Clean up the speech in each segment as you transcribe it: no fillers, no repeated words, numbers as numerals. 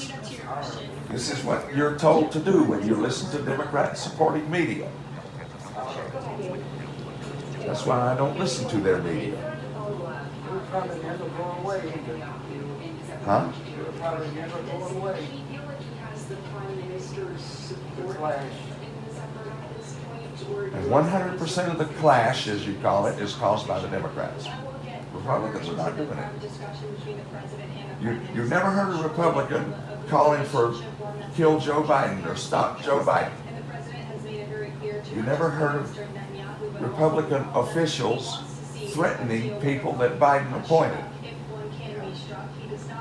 Democrats. This is what you're told to do when you listen to Democrat-supporting media. That's why I don't listen to their media. It'll probably never go away. Huh? It'll probably never go away. The clash. And 100% of the clash, as you call it, is caused by the Democrats. Republicans are not doing it. You never heard a Republican calling for kill Joe Biden or stop Joe Biden. You never heard of Republican officials threatening people that Biden appointed.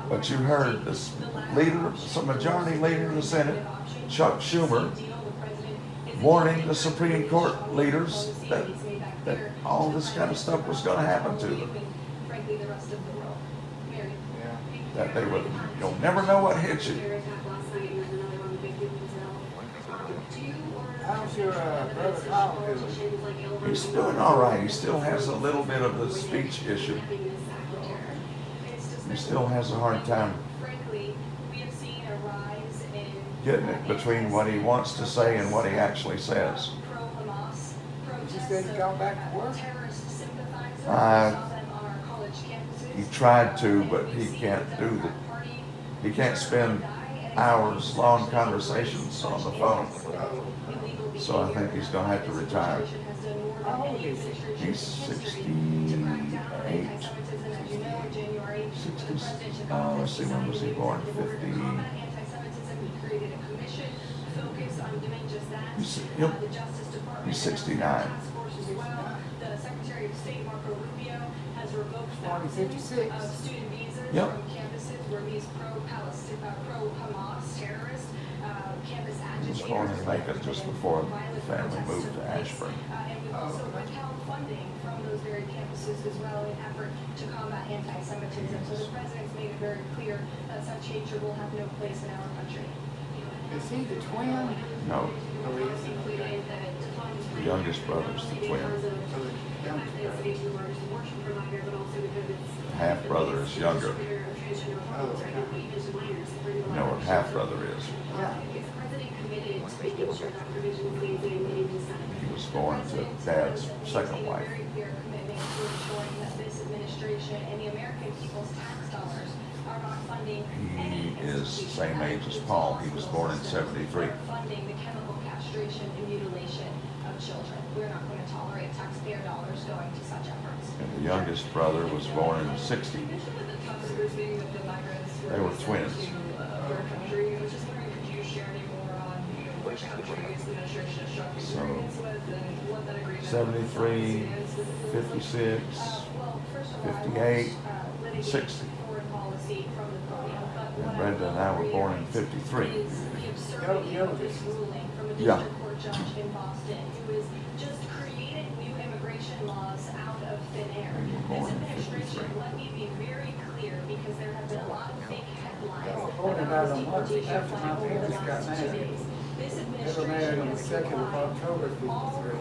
But you heard this leader, some majority leader in the Senate, Chuck Schumer, warning the Supreme Court leaders that all this kind of stuff was going to happen to them. That they would, you'll never know what hits you. How's your brother Kyle doing? He's doing all right. He still has a little bit of a speech issue. He still has a hard time getting it between what he wants to say and what he actually says. Did you say he's gone back to work? He tried to, but he can't he can't spend hours-long conversations on the phone. So I think he's going to have to retire. How old is he? He's 68. 60, let's see, when was he born? 50. He's 69. 56. Yep. He was born in Macon just before the family moved to Ashburn. Also withheld funding from those very campuses as well in effort to combat anti-Semitism. So the president's made it very clear that such hatred will have no place in our country. Is he the twin? No, Oh, he is. the youngest brother's the twin. Half brother is younger. You know what half brother is? Yeah. He was born to dad's second wife. He is the same age as Paul. He was born in 73. Funding the chemical castration and mutilation of children. We're not going to tolerate taxpayer dollars going to such efforts. And the youngest brother was born in 60. They were twins. So 73, 56, 58, 60. And Brenda and I were born in 53. Yeah. And you were born in 53. Let me be very clear, because there have been a lot of fake headlines. Born about a month after my parents got married. They were married on the 2nd of October, 53.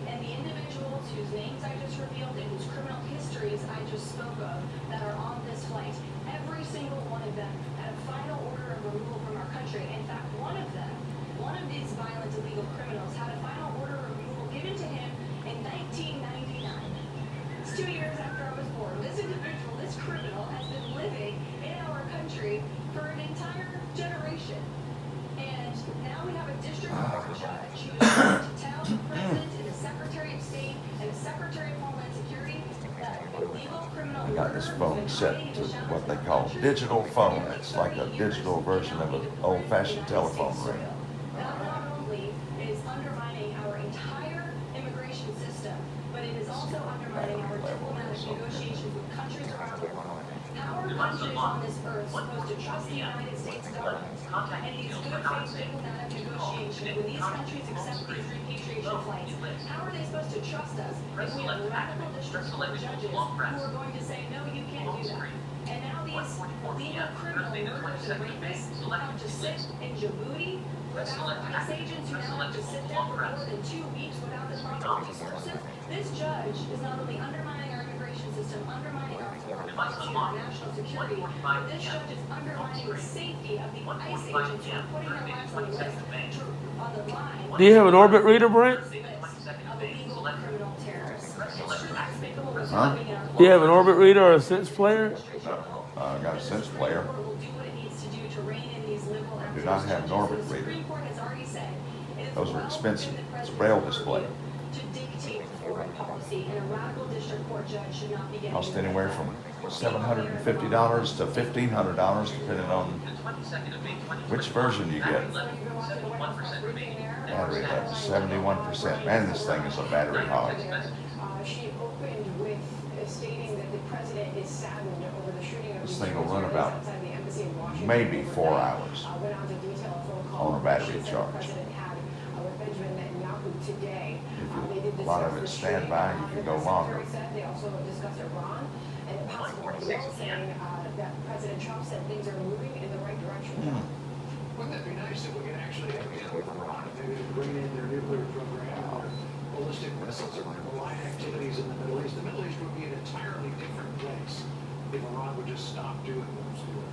And the individuals whose names I just revealed and whose criminal histories I just spoke of that are on this flight, every single one of them had a final order of removal from our country. In fact, one of these violent illegal criminals had a final order of removal given to him in 1999. It's 2 years after I was born. This individual, this criminal, has been living in our country for an entire generation. And now we have a district court judge who is going to tell the president and the Secretary of State and the Secretary of Homeland Security that illegal criminal I got this phone set to what they call digital phone. It's like a digital version of an old-fashioned telephone ring. Not only is undermining our entire immigration system, but it is also undermining our diplomatic negotiations with countries around the world. How are countries on this earth supposed to trust the United States government and these good faith diplomatic negotiations when these countries accept these repatriation flights? How are they supposed to trust us if we have radical district court judges who are going to say, no, you can't do that? And now these illegal criminal murderers and rapists have to sit in Djibouti without ICE agents who now have to sit there for more than 2 weeks without the proper resources. This judge is not only undermining our system, undermining our foreign policy and our national security, but this judge is undermining the safety ICE agents who are putting their lives on the line. Do you have an orbit reader, Brent? Of illegal criminal terrorists. It's truly despicable what's Huh? happening in our Do you have an orbit reader or a sense player? No, I got a sense player. will do what it needs to do to rein in these liberal I do not have an orbit The reader. Supreme Court has already said it is Those are well expensive. within the It's a president's braille display. to dictate foreign policy, and a radical district court judge should not be getting Cost away anywhere with from it. $750 to $1,500, depending on which version you get. Battery life, 71%. Man, this thing is a battery hog. She opened with stating that the president is saddened over the shooting of This the thing will run about outside the embassy in Washington. maybe 4 hours Went on to detail a phone call on a battery she said charge. the president had with Benjamin Netanyahu today. They did A lot of discuss it's the shooting. standby, you can The go press longer. secretary said they also discussed Iran and a possible deal, saying that President Trump said things are moving in the right direction. Wouldn't that be nice if we could actually have a with Iran, if they would bring in their nuclear program, their ballistic missiles, or malign activities in the Middle East? The Middle East would be an entirely different place if Iran would just stop doing what it's doing.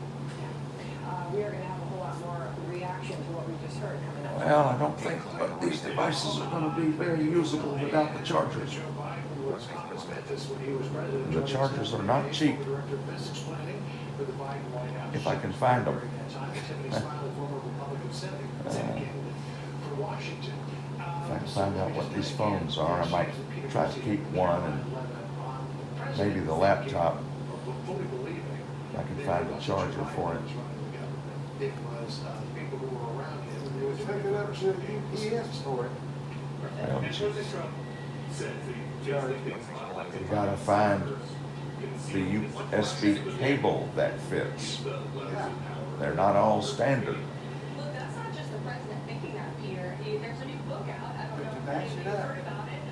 We are going to have a whole lot more reaction to what we just heard coming up. Well, I don't think these devices are going to be very usable without the chargers. Joe Biden was honest at this when he was president. The chargers are not cheap. Director of Business Planning for the Biden White House. If I can find them. Tiffany Smiley, former Republican Senate candidate for Washington. If I can find out what these phones are, I might try to keep one, and maybe the laptop. Fully believing I can find a charger for it. it was people who were around him. and they would Check it out, check GPS for it. Well, you gotta find the USB cable that fits. They're not all standard. Look, that's not just the president thinking that, Peter. There's a new book out. I don't know if Match you've it up. heard about it.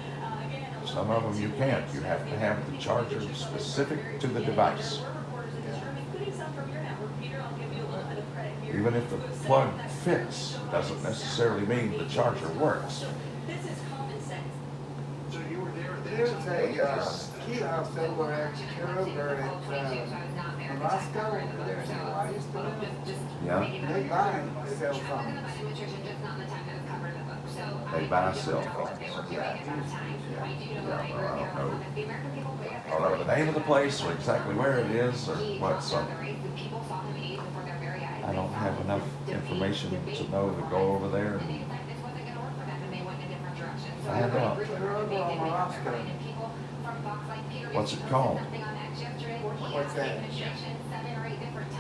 Again, a Some of them you can't. You have to have the charger specific to the device. There were reporters in this room, including some from your network. Peter, I'll give you a little bit of credit here. Even if the who have said plug that fits, doesn't necessarily mean the charger works. So this is common sense. So you were there at the There's a kiosk over at Kerrville in Moscow. There's a I used to live. Yeah? They buy cell phones. They buy cell phones. Yeah. Yeah, well, I don't know the name of the place or exactly where it is or what, so I don't have enough information to know to go over there and find out. They're over on Moscow. What's it called? What's that?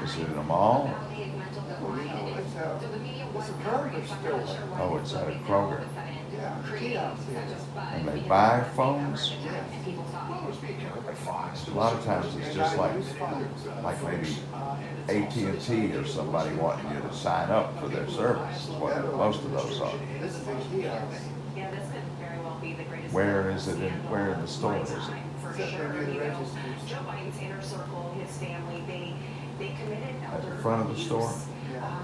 Is it in a mall? Well, you know, it's a Kroger store. Oh, it's at a Kroger. Yeah, kiosk is. And they buy phones? Yes. A lot of times it's just like maybe AT&T or somebody wanting you to sign up for their service, is what most of those are. This is a kiosk. Yeah, this could very well be the greatest. Where is it where in the store is it? For Except sure, they're near the you know, registers. Joe Biden's inner circle, his family, they committed At the elder front of the abuse, store?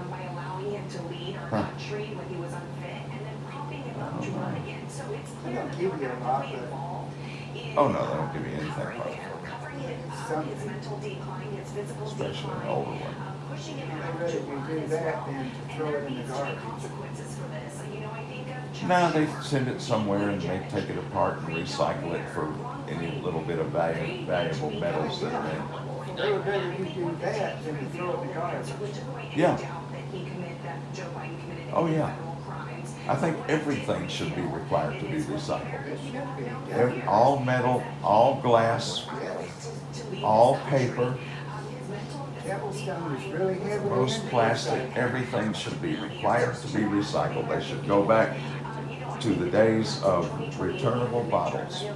by allowing him to lead our Huh. country when he was unfit, and then propping him up Oh, to run my. again. So it's They clear don't that give they're you a lot, actively but- involved in, Oh, no, they don't give you anything covering like him, that. covering his Something. mental decline, his physical Especially an decline, older one. pushing him They'd out rather to you run do as that well. than to And throw there it in the needs to be garbage. consequences for this. You know, I think of Chuck No, they Schumer. send it somewhere and they take it apart and recycle it for any little bit of valuable metals that are in. They would rather you do that than to throw it in the garbage. Yeah. Oh, yeah. I think everything should be required to be recycled. It should be. All metal, all glass, Yes. all paper, Cobblestone is really heavy. most plastic, everything should be required to be recycled. They should go back to the days of returnable bottles. Like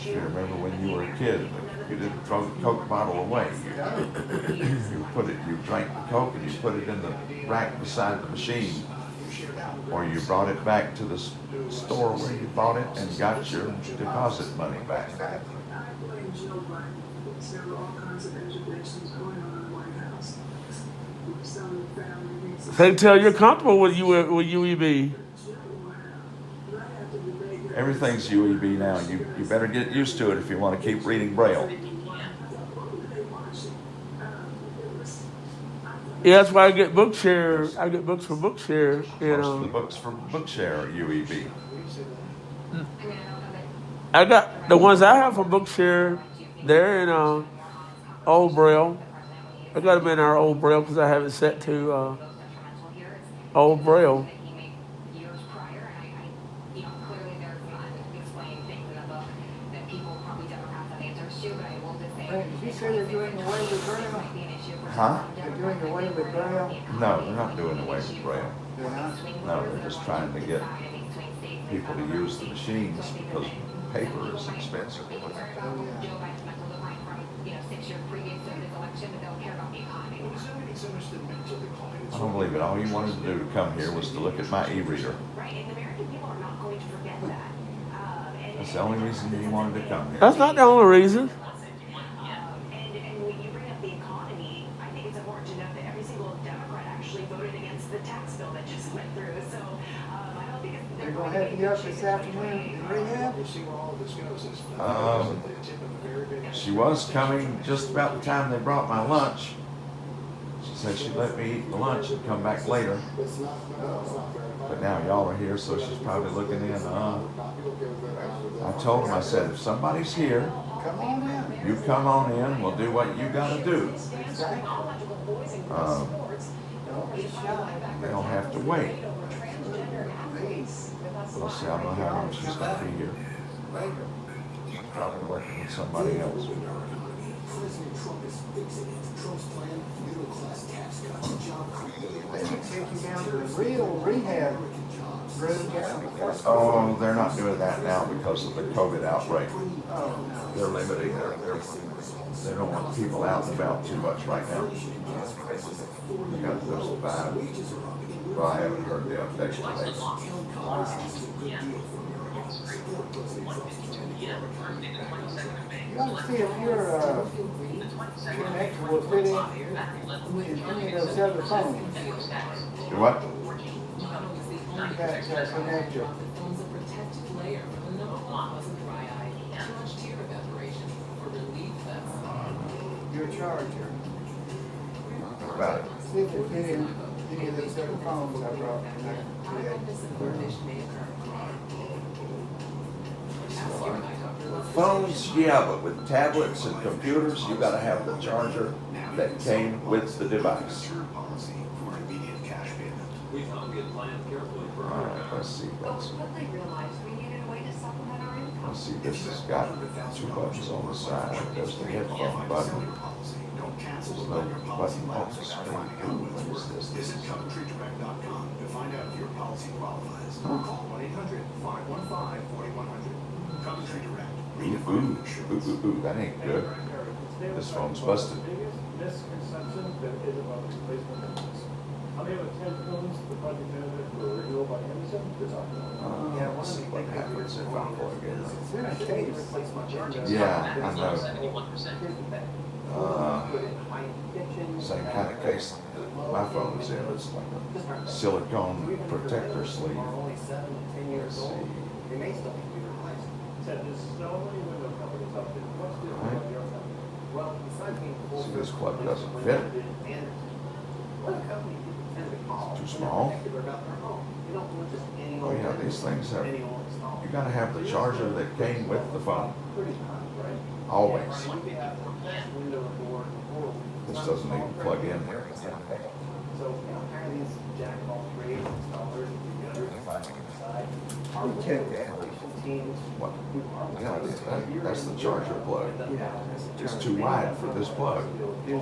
you remember when you were a kid, you didn't throw the Coke bottle away. You drank the Coke and you put it in the rack beside the machine. Or you brought it back to the store where you bought it and got your deposit money back. I blame Joe Biden. There were all kinds of agitations going on in the White House. Some of the family reasons. They tell you're comfortable with UEB. Everything's UEB now. You better get used to it if you want to keep reading Braille. I Yeah, that's why I get Bookshare. I get books from Bookshare. And Most of the books from Bookshare are UEB. I got the ones I have from Bookshare. They're in old Braille. I got them in our old Braille because I have it set to old Braille. Brent, did you say they're doing away with Braille? Huh? They're doing away with Braille? No, they're not doing away with Braille. They're not? No, they're just trying to get people to use the machines because paper is expensive. Oh, yeah. I don't believe it. All you wanted to do to come here was to look at my e-reader. That's the only reason you wanted to come here. That's not the only reason. And when you bring up the economy, I think it's important to note that every single Democrat actually voted against the tax bill that just went through. So I don't think it's. They're gonna have you up this afternoon in rehab? We'll see where all of this goes. It's Um, the tip of a very big She was coming just about the time they brought my lunch. She said she'd let me eat the lunch and come back later. But now y'all are here, so she's probably looking in. I told him, I said, if somebody's here, Come on in. you come on in, we'll do what you gotta do. Don't be shy. They don't have to wait. Please. We'll see, I don't know how long she's gonna be here. Probably working with somebody else. President Trump is fixing it. Trump's plan, middle class tax cuts, job creation. They can take you down to the real rehab room down before. Oh, they're not doing that now because of the COVID outbreak. Oh, no. They're limiting they don't want people out and about too much right now. They got those bad. Well, I haven't heard the update today. You want to see if your connection will fit in any of those other phones Do what? that connect you. Your charger. About it. See if it fit in any of those other phones I brought today. Phones, yeah, but with tablets and computers, you gotta have the charger that came with the device. All right, let's see. Let's see, this has got two buttons on the side. There's the headphone button. There's no button on the screen. What is this? Visit CoventryDirect.com to find out if your policy qualifies. Or call 1-800-515-4100. Coventry Direct. Ooh, that ain't good. This phone's busted. Biggest misconception that is about replacement business. How many of the 10 films the project manager for renewal by Anderson? Good talk. Yeah, Let's see what happens if I plug in. It's in a case. Yeah, I know. Same kind of case that my phone is in. It's like a silicone protector sleeve. Let's see. Said there's so many window companies out there. What's different about your company? Well, besides being full See, this plug doesn't fit. Too small. Oh yeah, these things have, you gotta have the charger that came with the phone. Always. This doesn't even plug in here. I'll check that. What? Yeah, that's the charger plug. It's too wide for this plug. Yeah.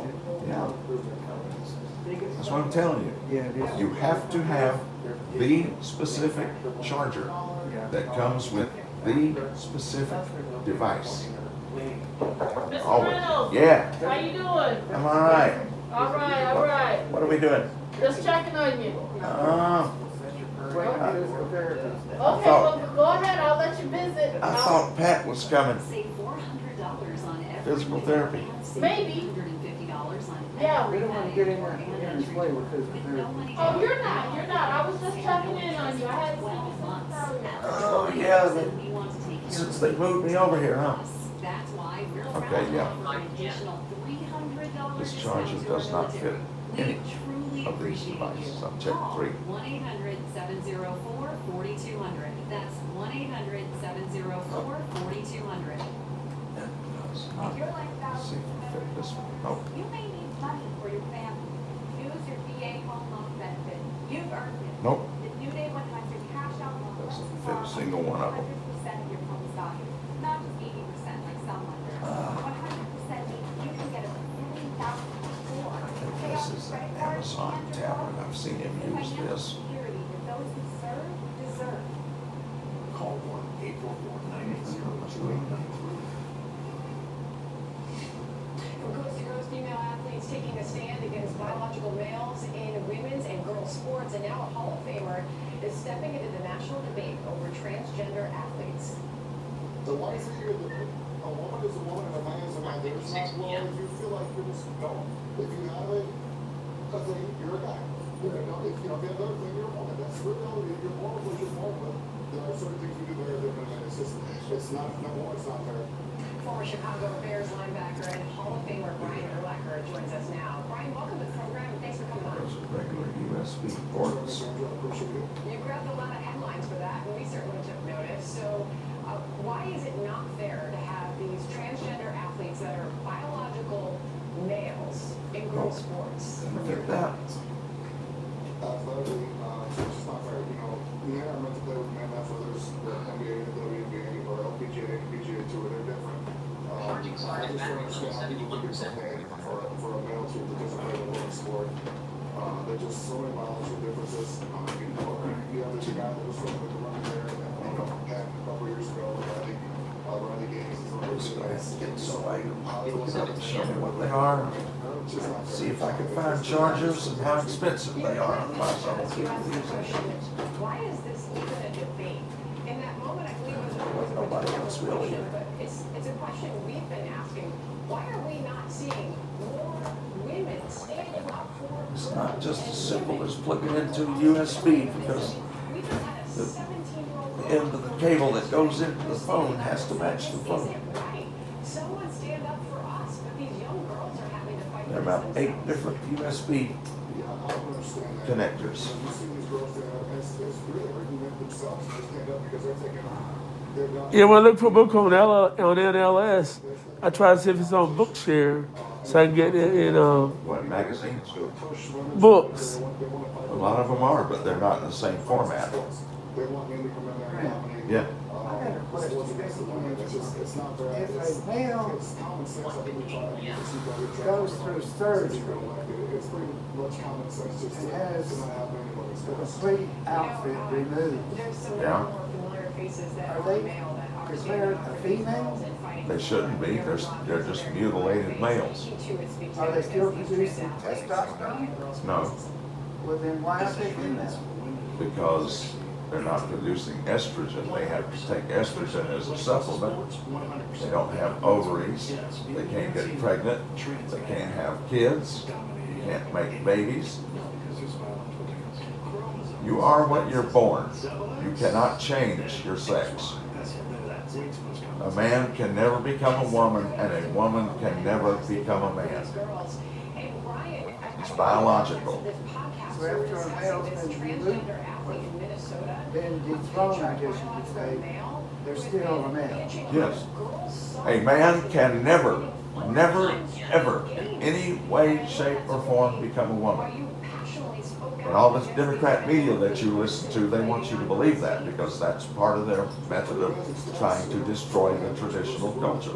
That's what I'm telling you. Yeah, it is. You have to have the specific charger that comes with the specific device. Mr. Always. Reynolds, Yeah, how you doing? I'm all right. All right. What are we doing? Just checking on you. Wait, physical therapy. Okay, well, go ahead. I'll let you visit. I thought Pat was coming. Save $400 on every Physical therapy. Maybe. $150 on Yeah. We don't want to get in there and play with physical therapy. Oh, you're not. You're not. I was just checking in on you. I had seen you since earlier. Oh, yeah, since they moved me over here, huh? That's why we're Okay, yeah. offering an additional $300 This charger does not fit any of these devices. I've checked 3. 1-800-704-4200. That's 1-800-704-4200. It does not. Let's see if it fit this one. Nope. You may need money for your family. Use your VA home loan benefit. You've earned it. Nope. The New Day 100 cash out loan Doesn't fit a single one of them. 100% of your home's value. Not just 80% like some lenders. 100% means you can get a $50,000 more. This is an Amazon tablet. I've seen him use this. Security that those who serve deserve. Call 1-844-980-2893. From coast to coast, female athletes taking a stand against biological males in women's and girls' sports, and now a Hall of Famer is stepping into the national debate over transgender athletes. The why is it here that a woman is a woman and a man is a man? There's not, well, if you feel like you're just, no. If you have a thing, you're a guy. If you have another thing, you're a woman. That's the reality. You're born with what you're born with. There are certain things you do better than men. It's not, no more, it's not fair. Former Chicago Bears linebacker and Hall of Famer Brian Urlacher joins us now. Brian, welcome to the program, and thanks for coming on. Those are regular USB ports. You grabbed a lot of headlines for that, and we certainly took notice. So, why is it not fair to have these transgender athletes that are biological males in girls' sports? Look at that. Athletically, it's just not fair. You know, men are meant to play with men. That's why there's the NBA, the WNBA, or LPGA and PGA Tour. They're different. I just don't understand how people can get something for a male team to just play a women's sport. There's just so many biological differences. You have this guy that was swimming with the running there, and a couple years ago, I think one of the games is This guy has to get so I can look it up and show me what they are. See if I can find chargers and how expensive they are. Otherwise, I won't keep using these. Why is this even a debate? In that moment, I believe it was a Nobody else will either. but it's a question we've been asking. Why are we not seeing more women standing up for? It's not just as simple as plugging into USB, because We just had a the 17-year-old end of the cable that goes into the phone has to match the phone. Right. Someone stand up for us, but these young girls are having to fight. There are about 8 different USB I don't understand that. connectors. You see these girls stand up, it's really hurting them themselves to stand up because they're taking, they're not. Yeah, when I look for a book on NLS, I try to see if it's on Bookshare, so I can get it in What, magazines? books. A lot of them are, but they're not in the same format. They want men to come in there and dominate. Yeah. I got a question. It's not fair. If a male It's common sense. I think we try to goes through surgery It's pretty much common sense just and to has not have anybody's the face. complete outfit removed, There's some Yeah. more familiar faces that Are are they male that are declared standing up a for these female? girls and fighting They for shouldn't be. their They're just mutilated males. are they still producing testosterone? No, Well, then why aren't they female? because they're not producing estrogen. They have to take estrogen as a supplement. They don't have ovaries. They can't get pregnant. They can't have kids. You can't make babies. You are what you're born. You cannot change your sex. A man can never become a woman, and a woman can never become a man. It's biological. So after a male's been removed, been dethroned, I guess you could say, they're still a man. Yes. A man can never, ever, in any way, shape, or form become a woman. And all this Democrat media that you listen to, they want you to believe that because that's part of their method of trying to destroy the traditional culture.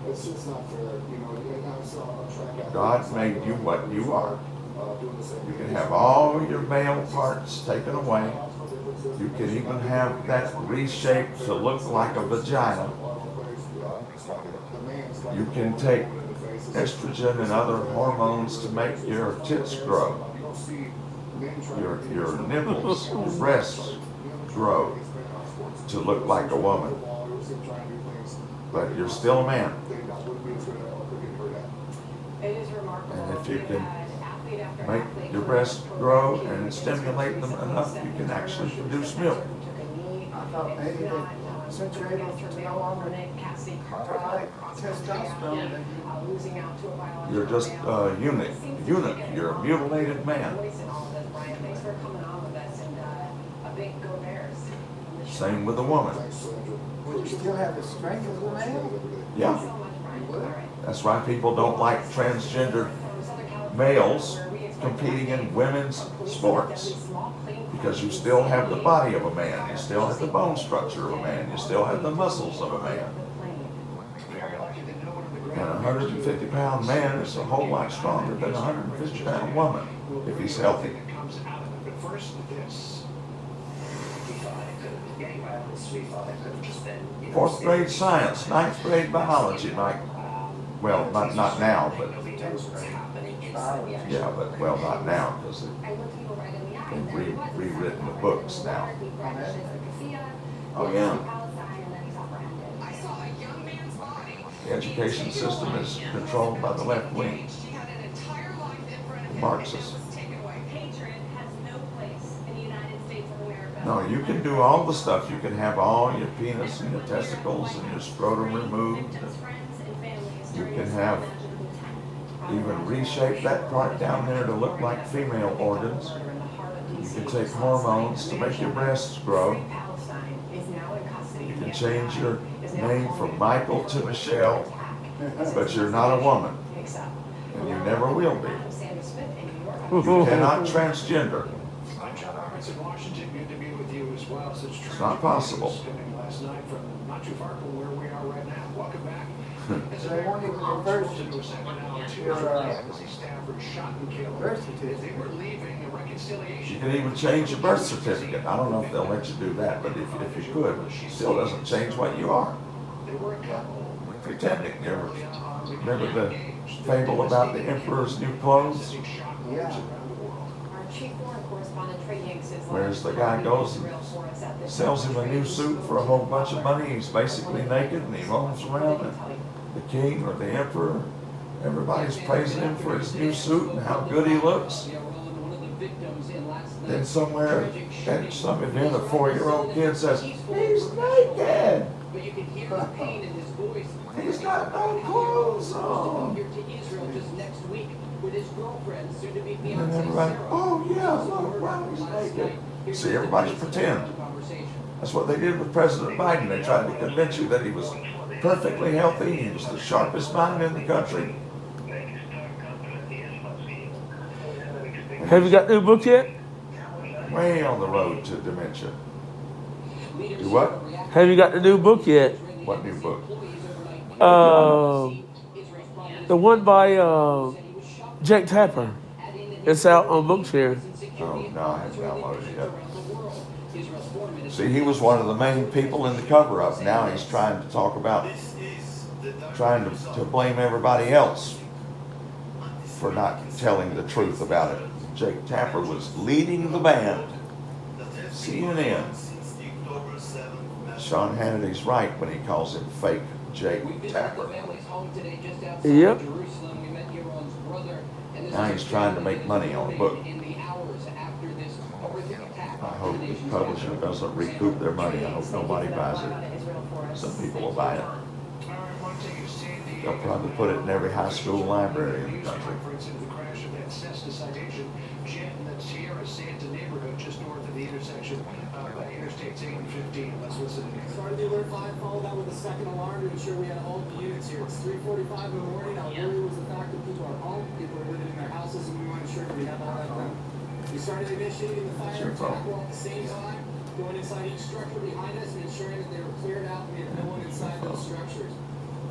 It's just not fair, you know, and I saw a track out. God made you what you are. You can have all your male parts taken away. You can even have that reshaped to look like a vagina. You can take estrogen and other hormones to make your tits grow. Your nipples, breasts grow to look like a woman. But you're still a man. It is remarkable. And if you We've can had athlete after make athlete your come breasts out grow for and stimulate them enough, you can actually produce milk. I thought maybe that Since you're able to no longer provide testosterone, then losing out to a biological You're just a eunuch. You're a mutilated man. voice and all of this, Brian. Thanks for coming on with us, and a big go Bears. Same with a woman. would you still have the strength of a man? Yeah. So much, Brian. You would? All right. That's why people don't like transgender males competing in women's sports. Because you still have the body of a man, you still have the bone structure of a man, you still have the muscles of a man. And a 150-pound man is a whole lot stronger than a 150-pound woman if he's healthy. But first, this. Fourth grade science, ninth grade biology, Mike. Well, not now, but yeah, but well, not now because they've rewritten the books now. Oh yeah. The education system is controlled by the left wing, the Marxists. No, you can do all the stuff. You can have all your penis and your testicles and your scrotum removed. You can have even reshape that part down there to look like female organs. You can take hormones to make your breasts grow. You can change your name from Michael to Michelle, but you're not a woman. And you never will be. You cannot transgender. I'm John Armitz in Washington. Good to be with you as well. It's not possible. Spending last night from not too far from where we are right now. Welcome back. As They won't even reverse into a second hour, two your legacy staffers shot and killed. birth They certificate. were leaving a reconciliation. You can even change your birth certificate. I don't know if they'll let you do that, but if you could, it still doesn't change what you are. They were a couple. Pretending. You ever remember the fable about the emperor's new clothes? Yeah. Our chief foreign correspondent, Trey Yanks, is Whereas the guy goes and sells him a new suit for a whole bunch of money. He's basically naked and he roams around. And the king or the emperor, everybody's praising him for his new suit and how good he looks. Then somewhere at some event, a 4-year-old kid says, "He's naked. But you can hear the pain in his voice. He's got no clothes on." Here to Israel just next week with his girlfriend, soon to be And fiancée everybody, Sarah. "Oh yeah, look, wow, he's naked." See, everybody's pretend. That's what they did with President Biden. They tried to convince you that he was perfectly healthy. He was the sharpest mind in the country. Have you got the new book yet? Way on the road to dementia. Do what? Have you got the new book yet? What new book? The one by Jake Tapper. It's out on Bookshare. Oh, no, I haven't downloaded it yet. See, he was one of the main people in the cover-up. Now he's trying to talk about, trying to blame everybody else for not telling the truth about it. Jake Tapper was leading the band. CNN. Sean Hannity's right when he calls him fake Jake Tapper. Yep. Now he's trying to make money on a book. I hope the publisher doesn't recoup their money. I hope nobody buys it. Some people will buy it. They'll probably put it in every high school library in the country. Jet in the Sierra Santa neighborhood just north of the intersection of Interstates 8 and 15. Let's listen in here. Started the alert 5, followed that with a second alarm to ensure we had all the units here. It's 3:45 in the morning. Our worry was the fact that people are home, people are living in their houses, and we want to ensure that we have all that done. We started initiating the fire attack at the same time, going inside each structure behind us and ensuring that they were cleared out and we had no one inside those structures.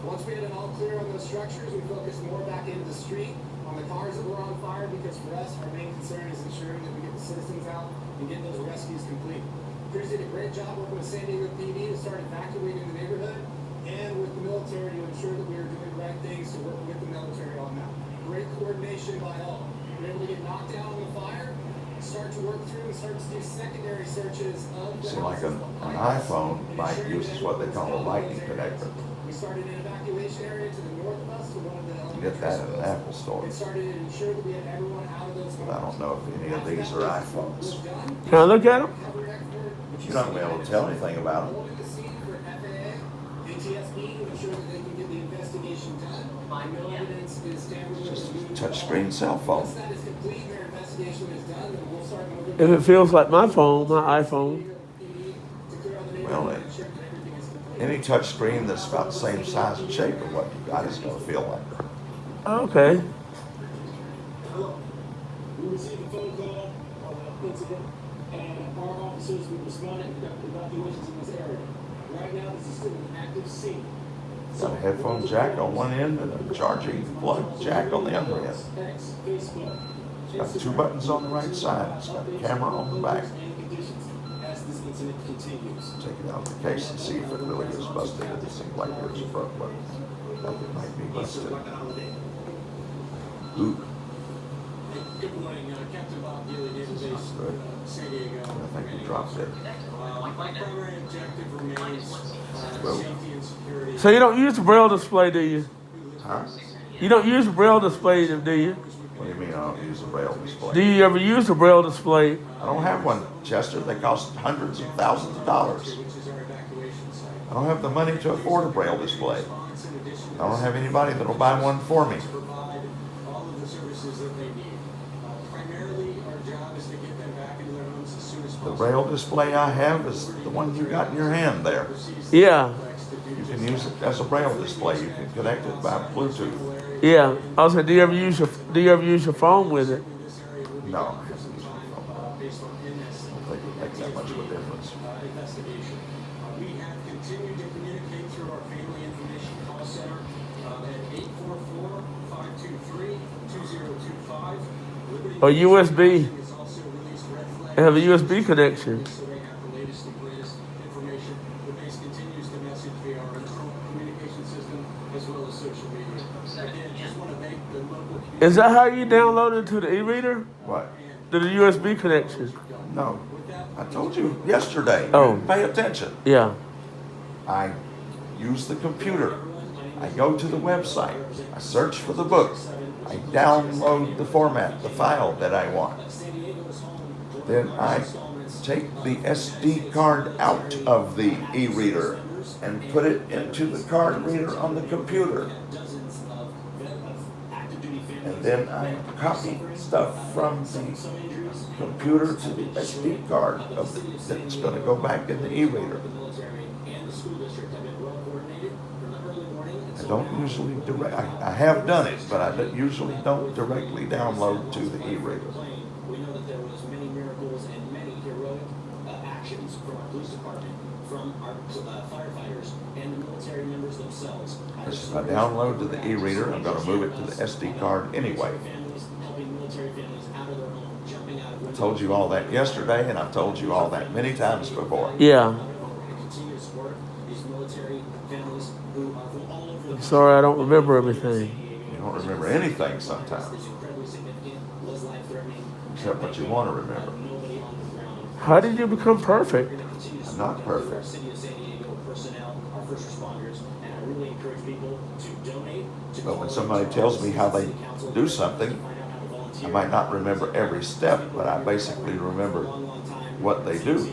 Once we had it all clear on those structures, we focused more back into the street on the cars that were on fire, because for us, our main concern is ensuring that we get the citizens out and get those rescues complete. Crews did a great job working with San Diego PD to start evacuating the neighborhood, and with the military to ensure that we were doing the right things to work with the military on that. Great coordination by all. We were able to get knocked down on the fire, start to work through and start to do secondary searches of the See, like houses an behind us iPhone, and Mike ensuring uses that what they call a everyone's lightning in those connector. areas. We started an evacuation area to the north of us to one of the You get that at an Apple store. It started to ensure that we had everyone out of those But I don't know if any of these are iPhones. Can I look at them? You're not going to be able to tell anything about them. Holding the scene for ATSB to ensure that they can get the investigation done. No evidence is tampered with. Just a touchscreen cell phone. Once that is complete, their investigation is done, then we'll start moving. If it feels like my phone, my iPhone. Well, any touchscreen that's about the same size and shape of what you got is going to feel like. Okay. Hello. We received a phone call on an incident, and our officers will respond and conduct evaluations in this area. Right now, this is still an active scene. Got a headphone jack on one end and a charging plug jack on the other end. X, Facebook, It's got two buttons on the right side. It's got a camera on the back. as this incident continues. Take it out of the case and see if it really is busted. It seems like there's a broke, but like it might be busted. Ooh, Good morning, Captain Bob Dealey, Naval Base, good. San Diego. I think we dropped it. My primary objective remains Well. safety and security. So you don't use the braille display, do you? Huh? You don't use the braille display, do you? What do you mean I don't use a braille Do display? you ever use the braille display? I don't have one, Chester. They cost hundreds of thousands of dollars. Which is our evacuation site. I don't have the money to afford a braille display. I don't have anybody that'll buy one for me. Provide all of the services that they need. Primarily, our job is to get them back into their homes as soon as The possible. braille display I have is the one you got in your hand there. Yeah. You can use it as a braille display. You can connect it by Bluetooth. Yeah. Also, do you ever use your phone with it? No, I haven't used my phone. I don't think it makes that much of a difference. Investigation. We have continued to communicate through our family information call center at 844-523-2025. Or USB? Has also released red flag. They have a USB connection. So they have the latest and greatest information. The base continues to message via our internal communication system as well as social media. Again, just want to thank the local community. Is that how you download it to the e-reader? What? To the USB connection? No. I told you yesterday. Oh. Pay attention. Yeah. I use the computer. I go to the website. I search for the book. I download the format, the file that I want. Then I take the SD card out of the e-reader and put it into the card reader on the computer. And then I copy stuff from the computer to the SD card that's going to go back in the e-reader. I don't usually I have done it, but I usually don't directly download to the e-reader. We know that there was many miracles and many heroic actions from our police department, from our firefighters, and the military members themselves. Because if I download to the e-reader, I'm going to move it to the SD card anyway. Helping military families out of their home, jumping out of I told you all that yesterday, and I've told you all that many times before. Yeah. continue to support these military families who are from all over the I'm sorry, I don't remember everything. You don't remember anything sometimes, It's incredibly significant, was life-threatening. except what you want to remember. Nobody on the ground. How did you become perfect? I'm not perfect. Our City of San Diego personnel, our first responders, and I really encourage people to donate. But when somebody tells me how they do something, I might not remember every step, but I basically remember what they do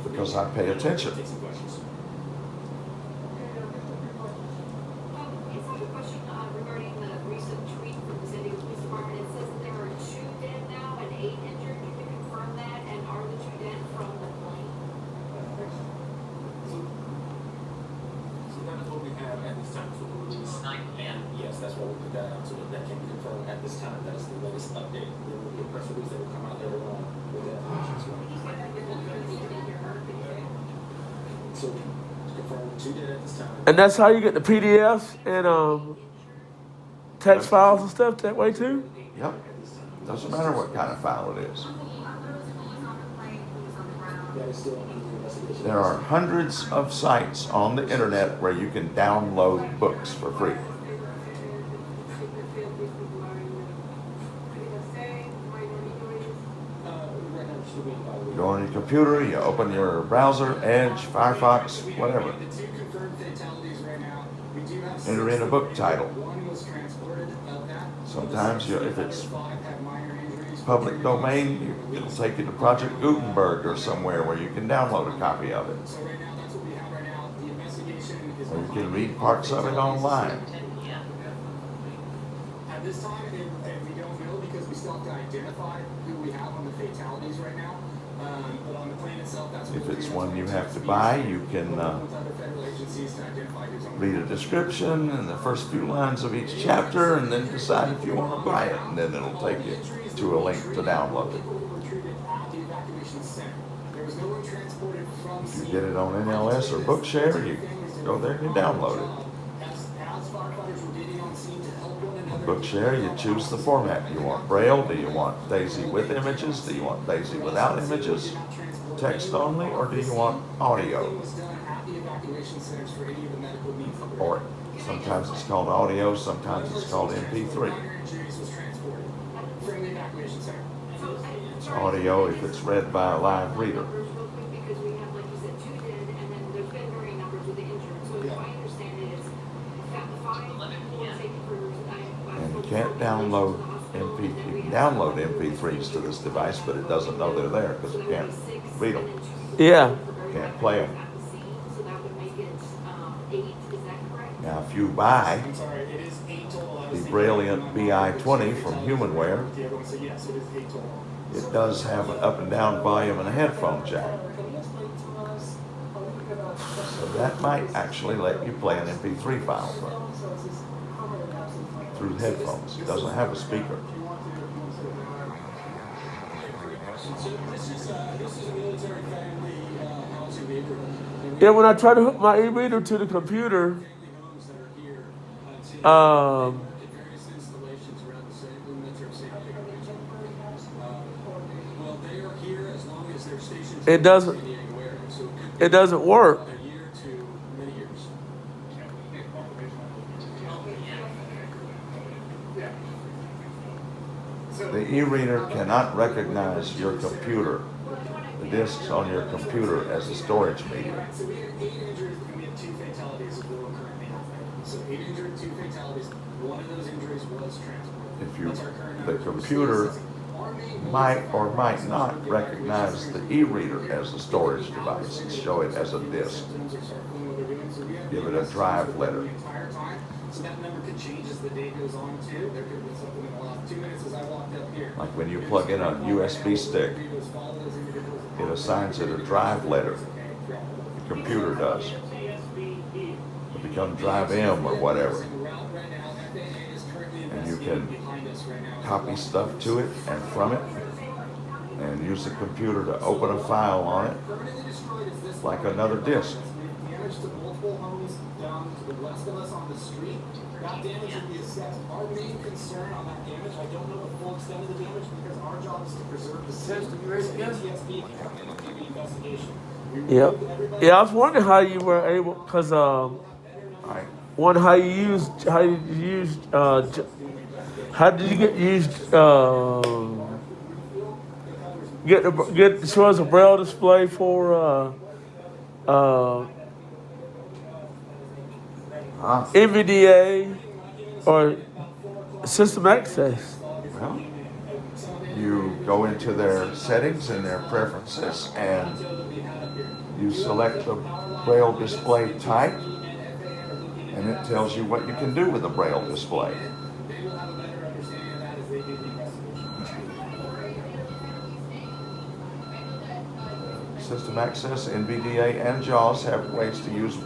because I pay attention. I just have a question regarding the recent tweet from the San Diego Police Department. It says that there are 2 dead now and 8 injured. Can you confirm that? And are the 2 dead from the plane? So that's what we have at this time, so we'll release 9 p.m. Yes, that's why we put that out, so that can be confirmed at this time. That is the latest update. There will be a press release that will come out later on with that information as well. So confirm 2 dead at this time. And that's how you get the PDFs and text files and stuff that way too? Yep. Doesn't matter what kind of file it is. That is still under investigation. There are hundreds of sites on the internet where you can download books for free. Right now, we're still being evaluated. You go on your computer, you open your browser, Edge, Firefox, whatever. The 2 confirmed fatalities right now. We do have Enter in a book title. 1 was transported of that. Sometimes if it's 5 have minor injuries. public domain, it'll take you to Project Gutenberg or somewhere where you can download a copy of it. So right now, that's what we have right now. The You can read parts of it online. At this time, and we don't know because we still have to identify who we have on the fatalities right now. But on the plane itself, that's If it's one you have to buy, you can read a description and the first few lines of each chapter and then decide if you want to buy it, and then it'll take you to a link to download it. If you get it on NLS or Bookshare, you go there and you download it. On Bookshare, you choose the format. You want Braille? Do you want Daisy with images? Do you want Daisy without images? Text only? Or do you want audio? Or sometimes it's called audio, sometimes it's called MP3. It's audio if it's read by a live reader. Because we have, like you said, 2 dead, and then there's been varying numbers with the injured. So if I understand it, it's 5 people are taken for. And you can't download you can download MP3s to this device, but it doesn't know they're there because it can't read them. Yeah. Can't play them. So that would make it 8, is that correct? Now, if you buy the Brailliant BI-20 from Humanware, it does have an up and down volume and a headphone jack. So that might actually let you play an MP3 file through headphones. It doesn't have a speaker. So this is a military family housing neighborhood. Yeah, when I try to hook my e-reader to the computer, Various installations around the same military safety. Well, they are here as long as they're stationed. it doesn't work. A year to many years. The e-reader cannot recognize your computer, the discs on your computer, as a storage medium. So we had 8 injured and we had 2 fatalities of what currently happening. So 8 injured, 2 fatalities. One of those injuries was transported. If you, the computer might or might not recognize the e-reader as a storage device and show it as a disk. Give it a drive letter. So that number could change as the day goes on too. There could be something in the last 2 minutes as I walked up here. Like when you plug in a USB stick, it assigns it a drive letter. The computer does. It becomes drive M or whatever. And you can copy stuff to it and from it and use the computer to open a file on it like another disk. Damage to multiple homes down to the west of us on the street. That damage would be assessed. Our main concern on that damage, I don't know the full extent of the damage because our job is to preserve the system. ATSB investigation. Yep. Yeah, I was wondering how you were able, because how did you get used get show us a Braille display for NVDA or system access? Well, you go into their settings and their preferences and you select the Braille display type and it tells you what you can do with the Braille display. System access, NVDA, and JAWS have ways to use.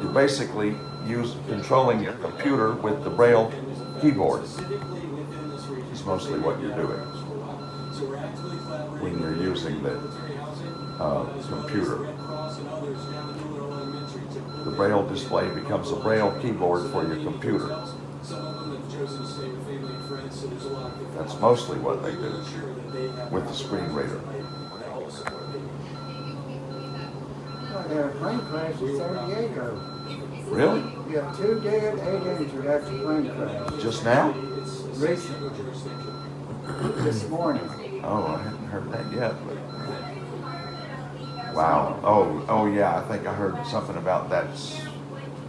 You basically use controlling your computer with the Braille keyboard. It's mostly what you're doing when you're using the computer. The Braille display becomes a Braille keyboard for your computer. That's mostly what they do with the screen reader. They had a plane crash in San Diego. Really? You have 2 dead, 8 injured after the plane crash. Just now? Recently. This morning. Oh, I hadn't heard that yet. But... Wow. Oh yeah, I think I heard something about that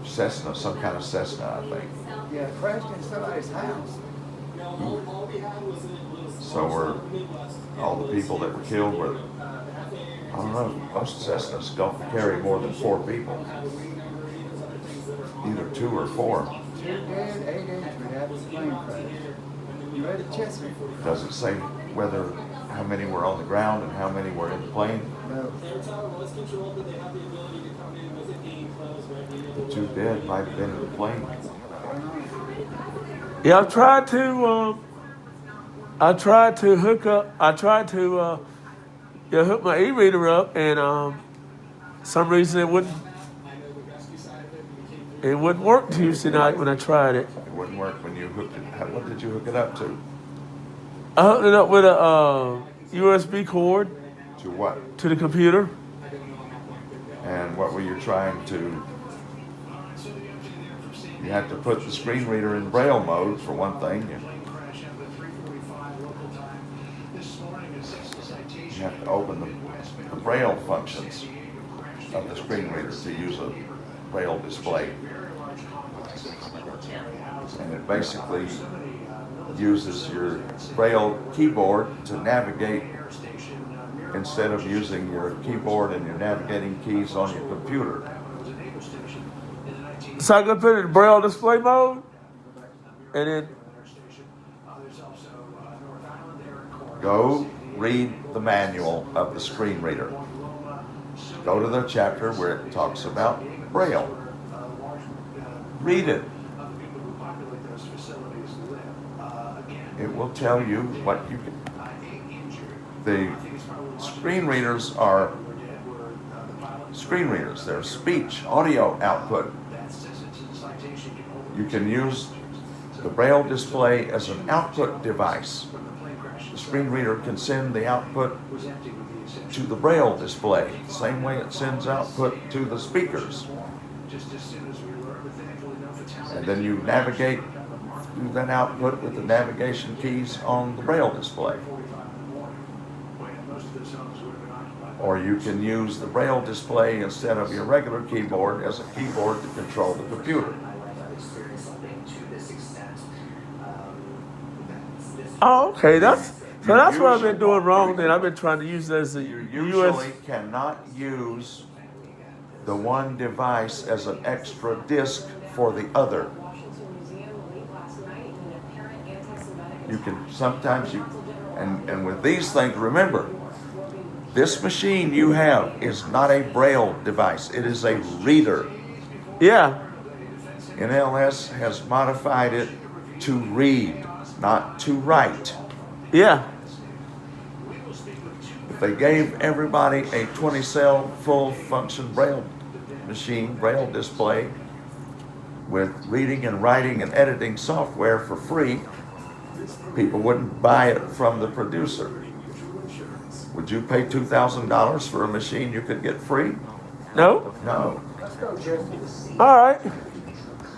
Cessna, some kind of Cessna, I think. Yeah, it crashed in somebody's house. So were all the people that were killed were, I don't know, most Cessnas don't carry more than 4 people. either 2 or 4. 2 dead, 8 injured after the plane crash. You read the chest report? Does it say whether how many were on the ground and how many were in the plane? No. The 2 dead might have been in the plane. Yeah, I tried to hook my e-reader up, and some reason it wouldn't work Tuesday night when I tried it. It wouldn't work when you hooked it. What did you hook it up to? I hooked it up with a USB cord To what? to the computer. And what were you trying to? You had to put the screen reader in braille mode for one thing. You have to open the braille functions of the screen reader to use a braille display. And it basically uses your braille keyboard to navigate instead of using your keyboard and your navigating keys on your computer. So I could put it in braille display mode, and then Go read the manual of the screen reader. Go to the chapter where it talks about braille. Read it. It will tell you what you can. The screen readers are screen readers. They're speech, audio output. You can use the braille display as an output device. The screen reader can send the output to the braille display, the same way it sends output to the speakers. And then you navigate through that output with the navigation keys on the braille display. Or you can use the braille display instead of your regular keyboard as a keyboard to control the computer. oh, okay, that's what I've been doing wrong. Then I've been trying to use it as a You usually cannot use the one device as an extra disc for the other. You can sometimes and with these things, remember, this machine you have is not a braille device. It is a reader. Yeah. NLS has modified it to read, not to write. Yeah. If they gave everybody a 20-cell full function braille machine, braille display, with reading and writing and editing software for free, people wouldn't buy it from the producer. Would you pay $2,000 for a machine you could get free? No. No. All right.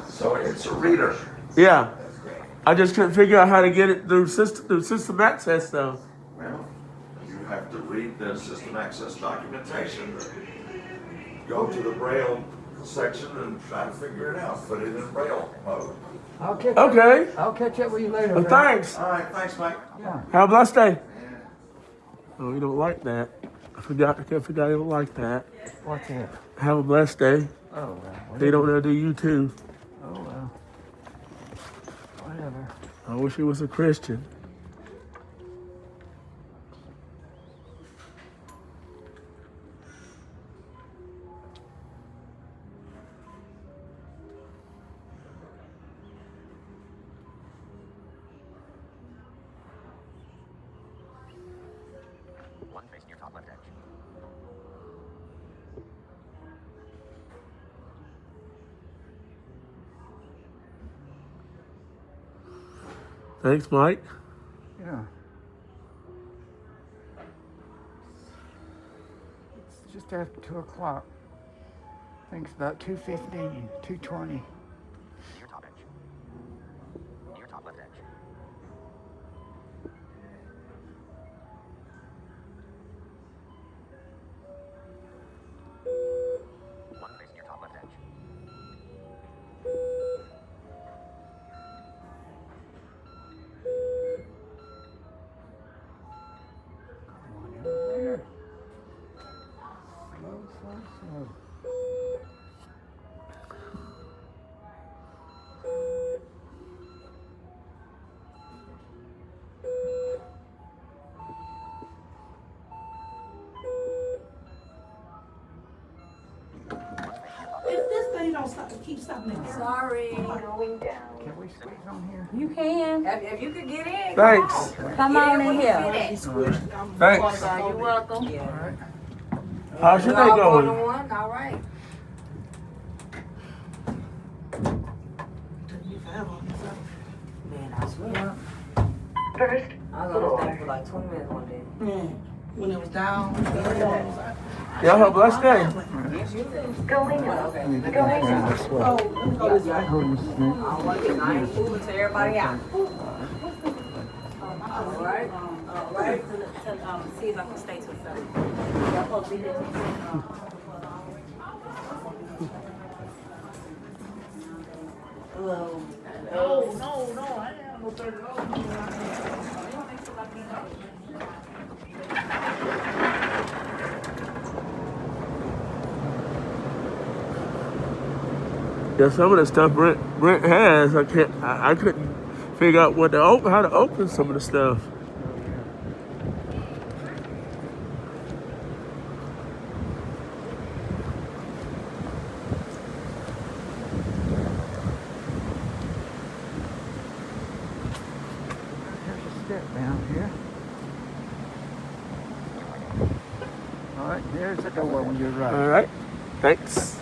So it's a reader. Yeah. I just couldn't figure out how to get it through system access though. Well, you have to read the system access documentation. Go to the braille section and try to figure it out. Put it in braille mode. I'll catch Okay. I'll catch up with you later. Well, Brent. thanks. All right, thanks, Mike. Yeah. Have a blessed day. Oh, you don't like that. I forgot you don't like that. What's that? Have a blessed day. Oh, well. They don't know do you too. Oh, well. Whatever. I wish he was a Christian. One face near top left edge. Thanks, Mike. Yeah. It's just after 2 o'clock. I think it's about 2:15, 2:20. Near top edge. Near top left edge. One face near top left edge. Come on, elevator. Slow, slow, slow. keep stopping at. Sorry. Can we squeeze on here? You can. If you could get in. Thanks. Come on in here. Thanks. You're welcome. How's your day Y'all going? to one? All right. Man, I swear. First, I was on this thing for like 20 minutes one day. when it was down. Y'all have a blessed day. Going up. I need to get this way. Oh, let me go this way. I don't want to get I ain't moving to everybody out. All right. All right. See if I can stay to the side. Hello. No, I ain't have no 30 Yeah, some of the stuff Brent has, I couldn't figure out how to open some of the stuff. There's a step down here. All right, there's the door when you're right. All right, thanks.